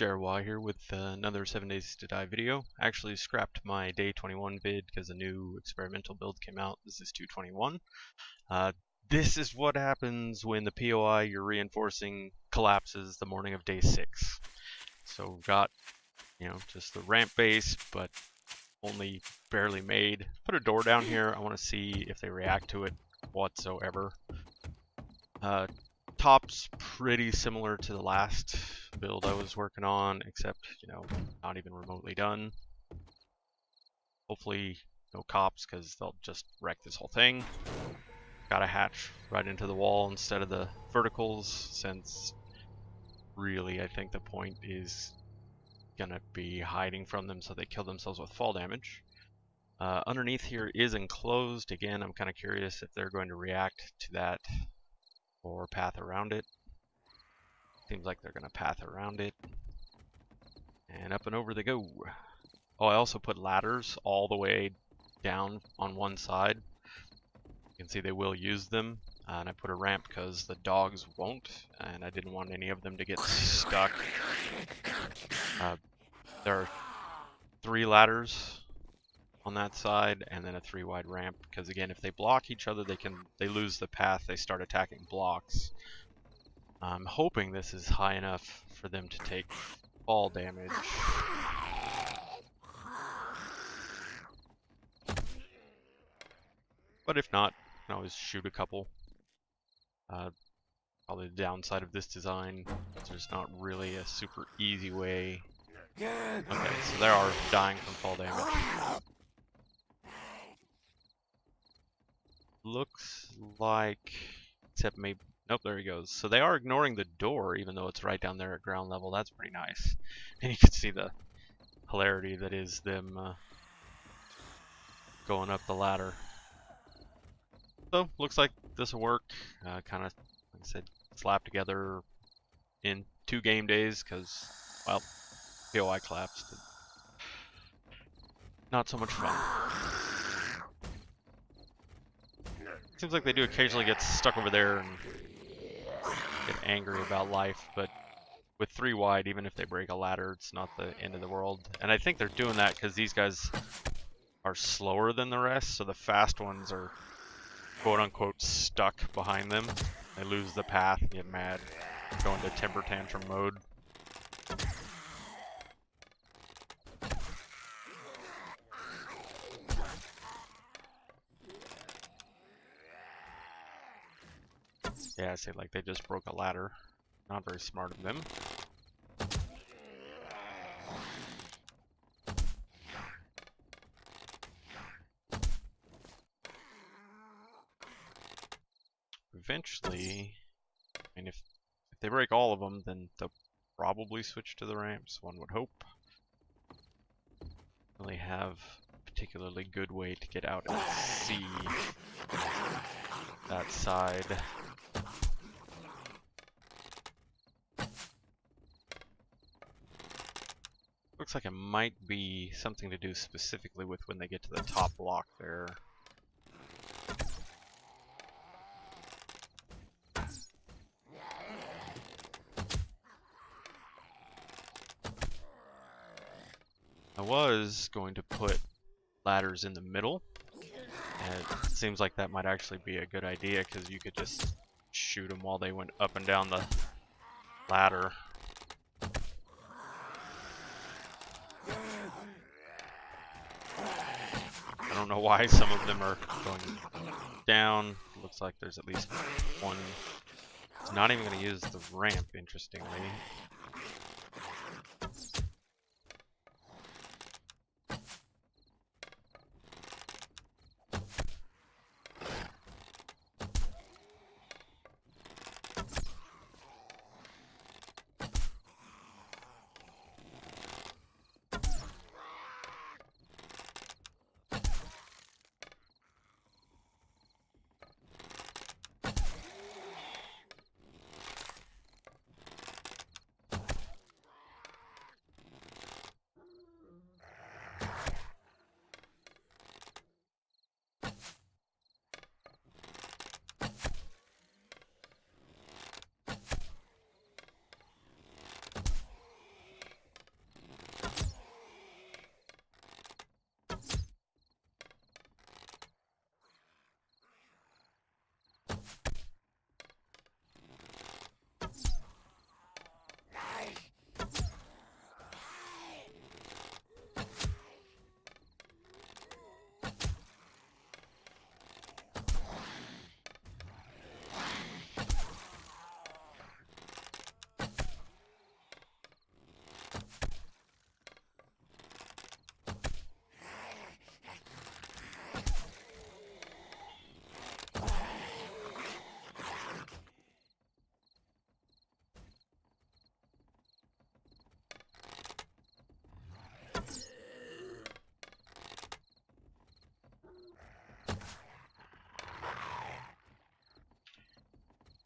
POI here with another 7 Days to Die video. I actually scrapped my day 21 vid because a new experimental build came out. This is 221. This is what happens when the POI you're reinforcing collapses the morning of day 6. So we've got, just the ramp base, but only barely made. Put a door down here. I want to see if they react to it whatsoever. Top's pretty similar to the last build I was working on, except, not even remotely done. Hopefully no cops, because they'll just wreck this whole thing. Got a hatch right into the wall instead of the verticals, since really I think the point is gonna be hiding from them so they kill themselves with fall damage. Underneath here is enclosed. Again, I'm kind of curious if they're going to react to that or path around it. Seems like they're gonna path around it. And up and over they go. Oh, I also put ladders all the way down on one side. You can see they will use them. And I put a ramp because the dogs won't, and I didn't want any of them to get stuck. There are 3 ladders on that side, and then a 3 wide ramp, because again, if they block each other, they lose the path. They start attacking blocks. I'm hoping this is high enough for them to take fall damage. But if not, I can always shoot a couple. Probably the downside of this design is there's not really a super easy way. Okay, so they are dying from fall damage. Looks like, except maybe, nope, there he goes. So they are ignoring the door, even though it's right down there at ground level. That's pretty nice. And you can see the hilarity that is them going up the ladder. So, looks like this will work. Kind of, like I said, slapped together in 2 game days, because, well, POI collapsed. Not so much fun. Seems like they do occasionally get stuck over there and get angry about life, but with 3 wide, even if they break a ladder, it's not the end of the world. And I think they're doing that because these guys are slower than the rest, so the fast ones are quote-unquote stuck behind them. They lose the path, get mad, go into temper tantrum mode. Yeah, I say like they just broke a ladder. Not very smart of them. Eventually, I mean, if they break all of them, then they'll probably switch to the ramps, one would hope. Really have a particularly good way to get out and see that side. Looks like it might be something to do specifically with when they get to the top block there. I was going to put ladders in the middle, and it seems like that might actually be a good idea, because you could just shoot them while they went up and down the ladder. I don't know why some of them are going down. Looks like there's at least one. It's not even going to use the ramp, interestingly.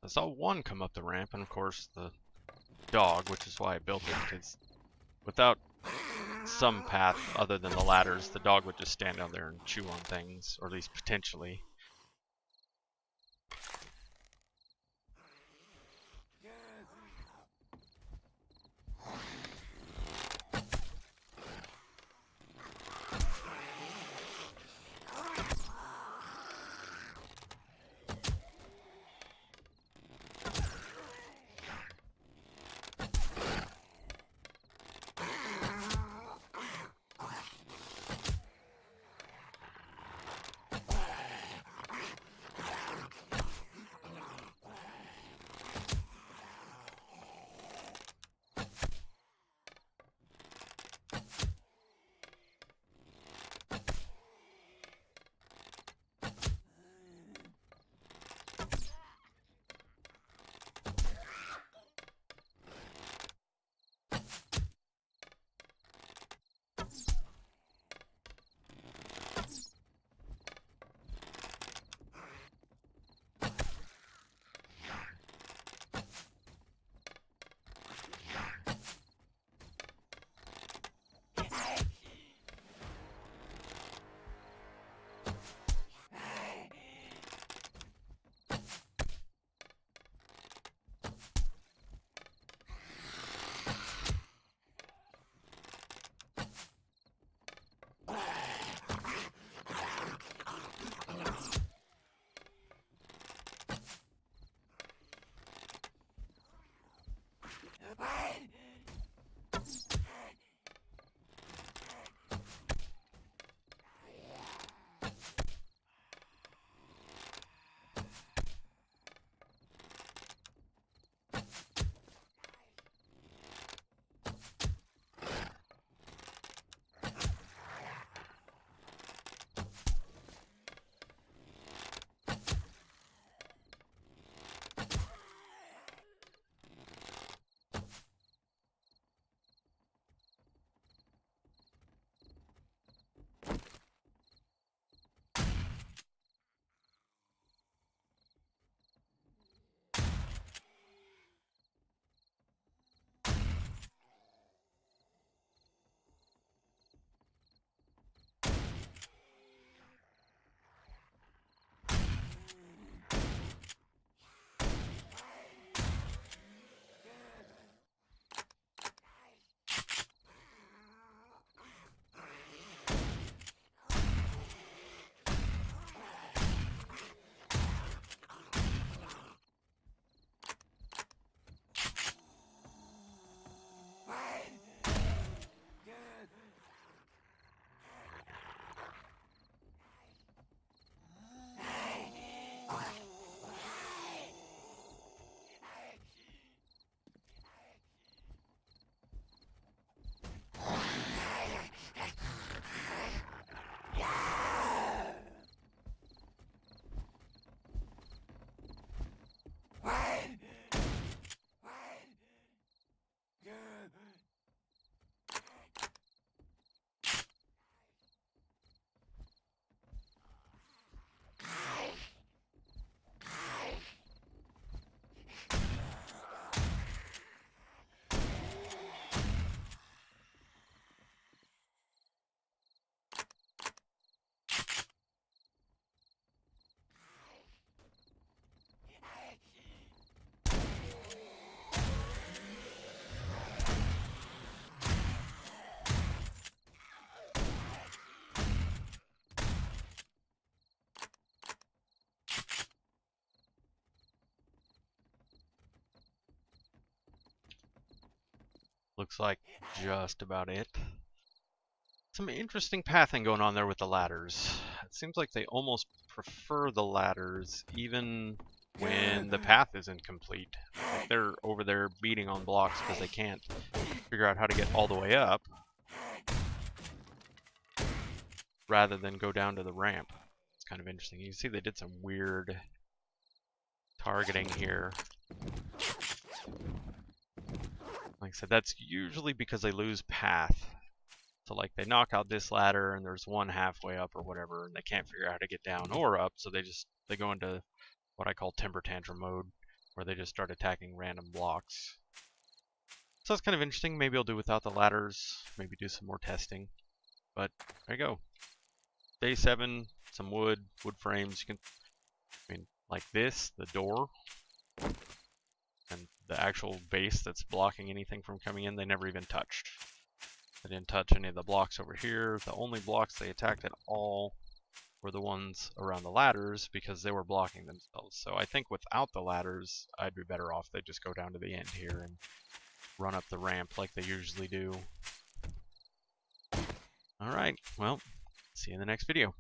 I saw one come up the ramp, and of course the dog, which is why I built it, because without some path other than the ladders, the dog would just stand down there and chew on things, or at least potentially. Looks like just about it. Some interesting pathing going on there with the ladders. It seems like they almost prefer the ladders even when the path isn't complete. Like they're over there beating on blocks because they can't figure out how to get all the way up, rather than go down to the ramp. It's kind of interesting. You can see they did some weird targeting here. Like I said, that's usually because they lose path. So like they knock out this ladder and there's one halfway up or whatever, and they can't figure out how to get down or up, so they go into what I call temper tantrum mode. where they just start attacking random blocks. So that's kind of interesting. Maybe I'll do without the ladders, maybe do some more testing. But there you go. Day 7, some wood frames. You can, I mean, like this, the door, and the actual base that's blocking anything from coming in, they never even touched. They didn't touch any of the blocks over here. The only blocks they attacked at all were the ones around the ladders because they were blocking themselves. So I think without the ladders, I'd be better off. They just go down to the end here and run up the ramp like they usually do. Alright, well, see you in the next video.